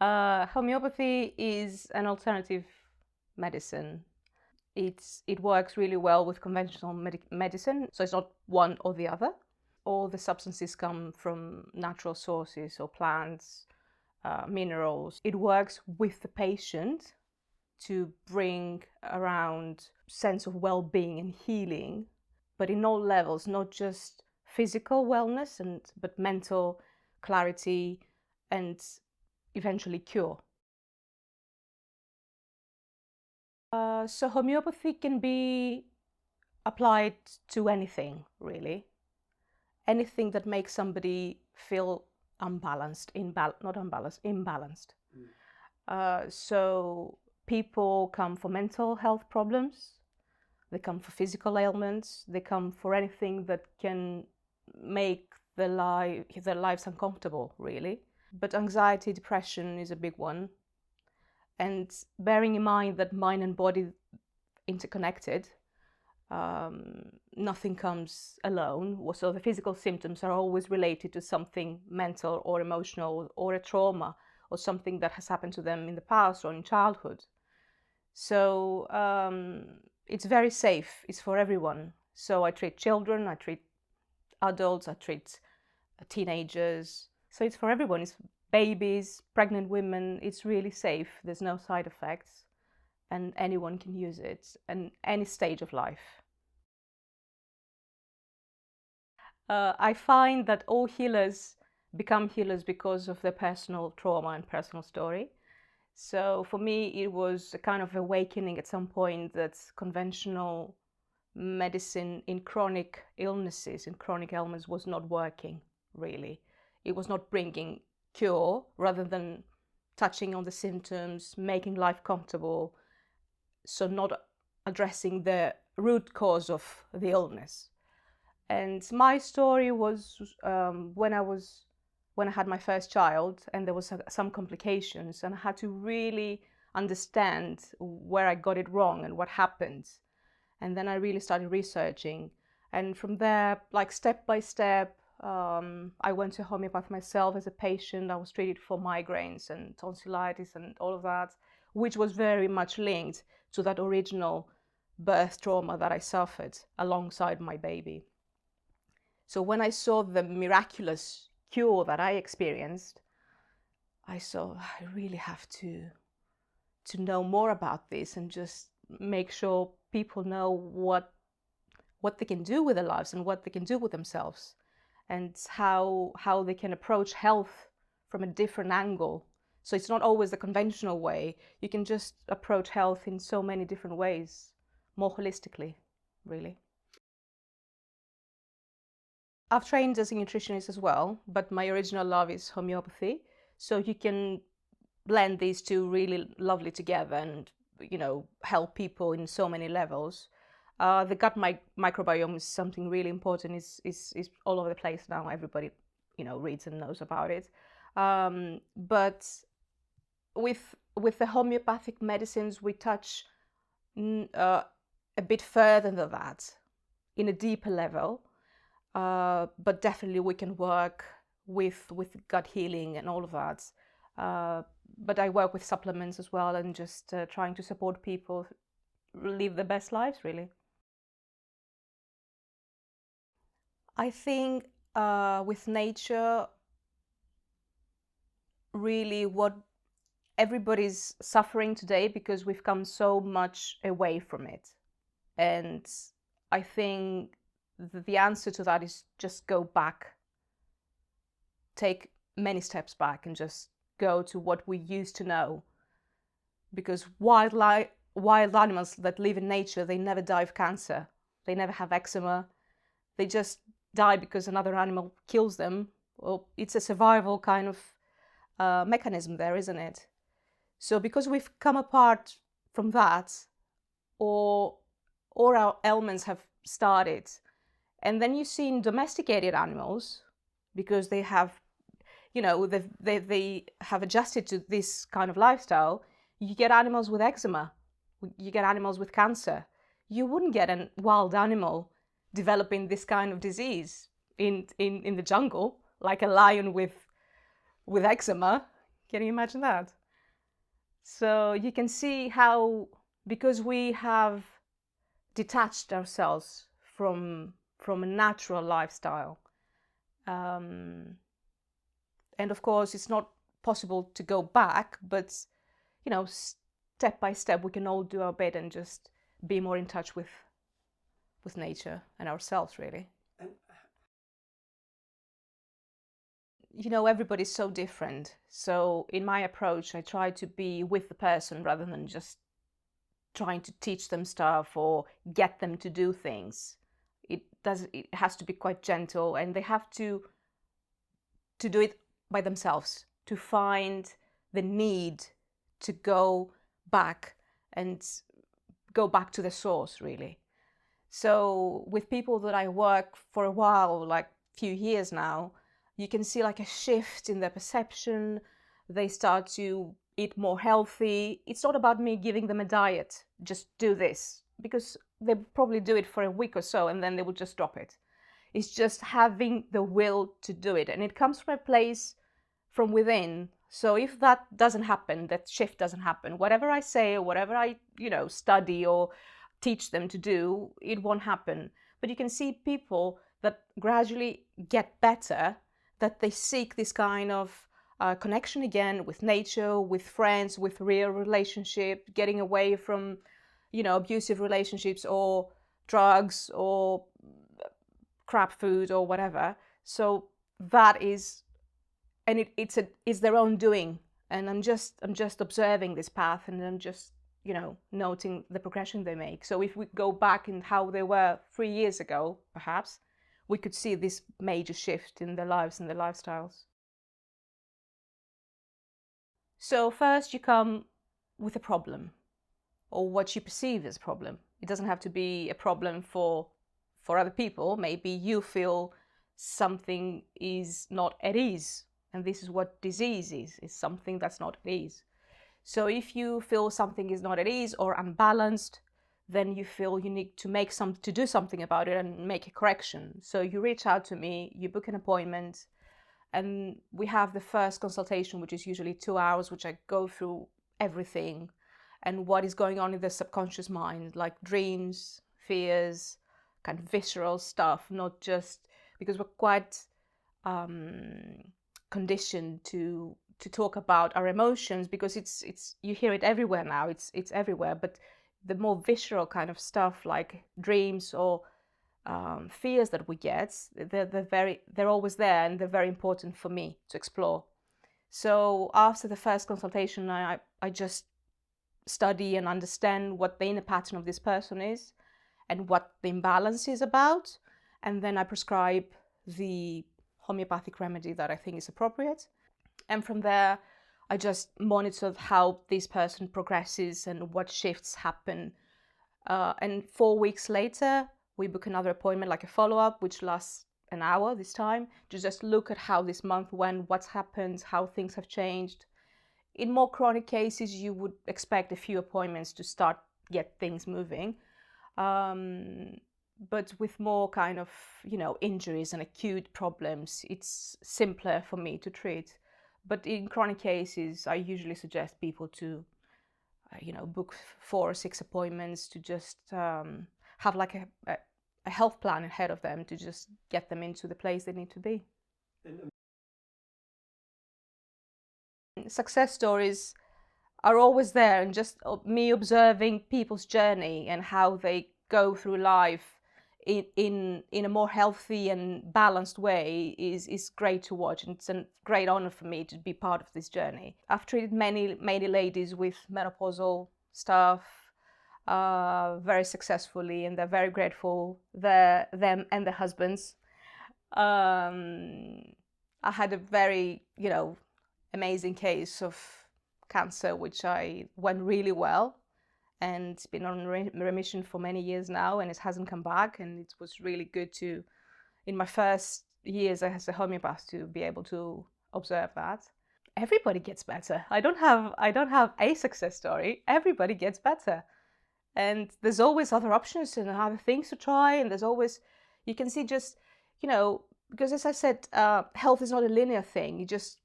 Homeopathy is an alternative medicine. It works really well with conventional medicine, so it's not one or the other. All the substances come from natural sources or plants, minerals. It works with the patient to bring around sense of well-being and healing, but in all levels, not just physical wellness but mental clarity and eventually cure. So homeopathy can be applied to anything, really. Anything that makes somebody feel unbalanced, not unbalanced, imbalanced. So people come for mental health problems, they come for physical ailments, they come for anything that can make their lives uncomfortable, really. But anxiety, depression is a big one. And bearing in mind that mind and body interconnected, nothing comes alone. So the physical symptoms are always related to something mental or emotional or a trauma or something that has happened to them in the past or in childhood. So it's very safe. It's for everyone. So I treat children, I treat adults, I treat teenagers. So it's for everyone. It's babies, pregnant women. It's really safe. There's no side effects. And anyone can use it in any stage of life. I find that all healers become healers because of their personal trauma and personal story. So for me, it was a kind of awakening at some point that conventional medicine in chronic illnesses, in chronic ailments, was not working, really. It was not bringing cure, rather than touching on the symptoms, making life comfortable, so not addressing the root cause of the illness. And my story was when I had my first child, and there was some complications, and I had to really understand where I got it wrong and what happened. And then I really started researching, and from there, like step by step, I went to homeopath myself as a patient. I was treated for migraines and tonsillitis and all of that, which was very much linked to that original birth trauma that I suffered alongside my baby. So when I saw the miraculous cure that I experienced, I saw I really have to know more about this and just make sure people know what they can do with their lives and what they can do with themselves, and how they can approach health from a different angle. So it's not always the conventional way. You can just approach health in so many different ways, more holistically, really. I've trained as a nutritionist as well, but my original love is homeopathy. So you can blend these two really lovely together and, help people in so many levels. The gut microbiome is something really important. Is all over the place now. Everybody, reads and knows about it. But with the homeopathic medicines, we touch a bit further than that, in a deeper level. But definitely we can work with gut healing and all of that. But I work with supplements as well, and just trying to support people live the best lives, really. I think with nature, really what everybody's suffering today, because we've come so much away from it. And I think the answer to that is just go back, take many steps back, and just go to what we used to know. Because wild animals that live in nature, they never die of cancer, they never have eczema, they just die because another animal kills them. Well, it's a survival kind of mechanism there, isn't it? So because we've come apart from that, or our ailments have started, and then you see in domesticated animals, because they have, they have adjusted to this kind of lifestyle, you get animals with eczema, you get animals with cancer. You wouldn't get a wild animal developing this kind of disease in the jungle, like a lion with eczema. Can you imagine that? So you can see how, because we have detached ourselves from a natural lifestyle, and of course it's not possible to go back, but step by step we can all do our bit and just be more in touch with nature and ourselves, really. Everybody's so different. So in my approach, I try to be with the person rather than just trying to teach them stuff or get them to do things. It has to be quite gentle, and they have to do it by themselves, to find the need to go back and go back to the source, really. So with people that I work for a while, like few years now, you can see like a shift in their perception. They start to eat more healthy. It's not about me giving them a diet, just do this, because they probably do it for a week or so and then they will just drop it. It's just having the will to do it, and it comes from a place from within. So if that doesn't happen, that shift doesn't happen, whatever I say or whatever I study or teach them to do, it won't happen. But you can see people that gradually get better, that they seek this kind of connection again with nature, with friends, with real relationship, getting away from abusive relationships or drugs or crap food or whatever. So that is, and it's their own doing, and I'm just observing this path, and I'm just noting the progression they make. So if we go back in how they were 3 years ago, perhaps we could see this major shift in their lives and their lifestyles. So first you come with a problem, or what you perceive as a problem. It doesn't have to be a problem for other people. Maybe you feel something is not at ease, and this is what disease is something that's not at ease. So if you feel something is not at ease or unbalanced, then you feel you need to do something about it and make a correction. So you reach out to me, you book an appointment, and we have the first consultation, which is usually 2 hours, which I go through everything and what is going on in the subconscious mind, like dreams, fears, kind of visceral stuff, not just because we're quite conditioned to talk about our emotions, because it's you hear it everywhere now, it's everywhere, but the more visceral kind of stuff like dreams or fears that we get, they're always there, and they're very important for me to explore. So after the first consultation, I just study and understand what the inner pattern of this person is and what the imbalance is about, and then I prescribe the homeopathic remedy that I think is appropriate. And from there, I just monitor how this person progresses and what shifts happen. And 4 weeks later, we book another appointment, like a follow-up, which lasts an hour this time, to just look at how this month went, what's happened, how things have changed. In more chronic cases, you would expect a few appointments to start get things moving. But with more kind of, injuries and acute problems, it's simpler for me to treat. But in chronic cases, I usually suggest people to, book 4 or 6 appointments to just have like a health plan ahead of them to just get them into the place they need to be. Success stories are always there, and just me observing people's journey and how they go through life in a more healthy and balanced way is great to watch, and it's a great honor for me to be part of this journey. I've treated many ladies with menopausal stuff very successfully, and they're very grateful, them and their husbands. I had a very amazing case of cancer, which I went really well, and it's been on remission for many years now, and it hasn't come back. And it was really good to, in my first years as a homeopath, to be able to observe that. Everybody gets better. I don't have a success story. Everybody gets better, and there's always other options and other things to try, and there's always, you can see, just because as I said, health is not a linear thing. You just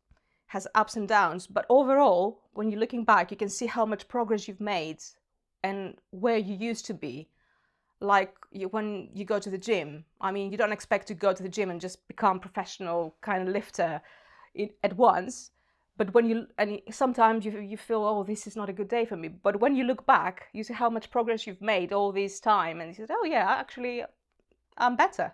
has ups and downs, but overall, when you're looking back, you can see how much progress you've made and where you used to be. Like when you go to the gym, I mean, you don't expect to go to the gym and just become professional kind of lifter at once. But sometimes you feel, oh, this is not a good day for me. But when you look back, you see how much progress you've made all this time, and you say, oh yeah, actually, I'm better.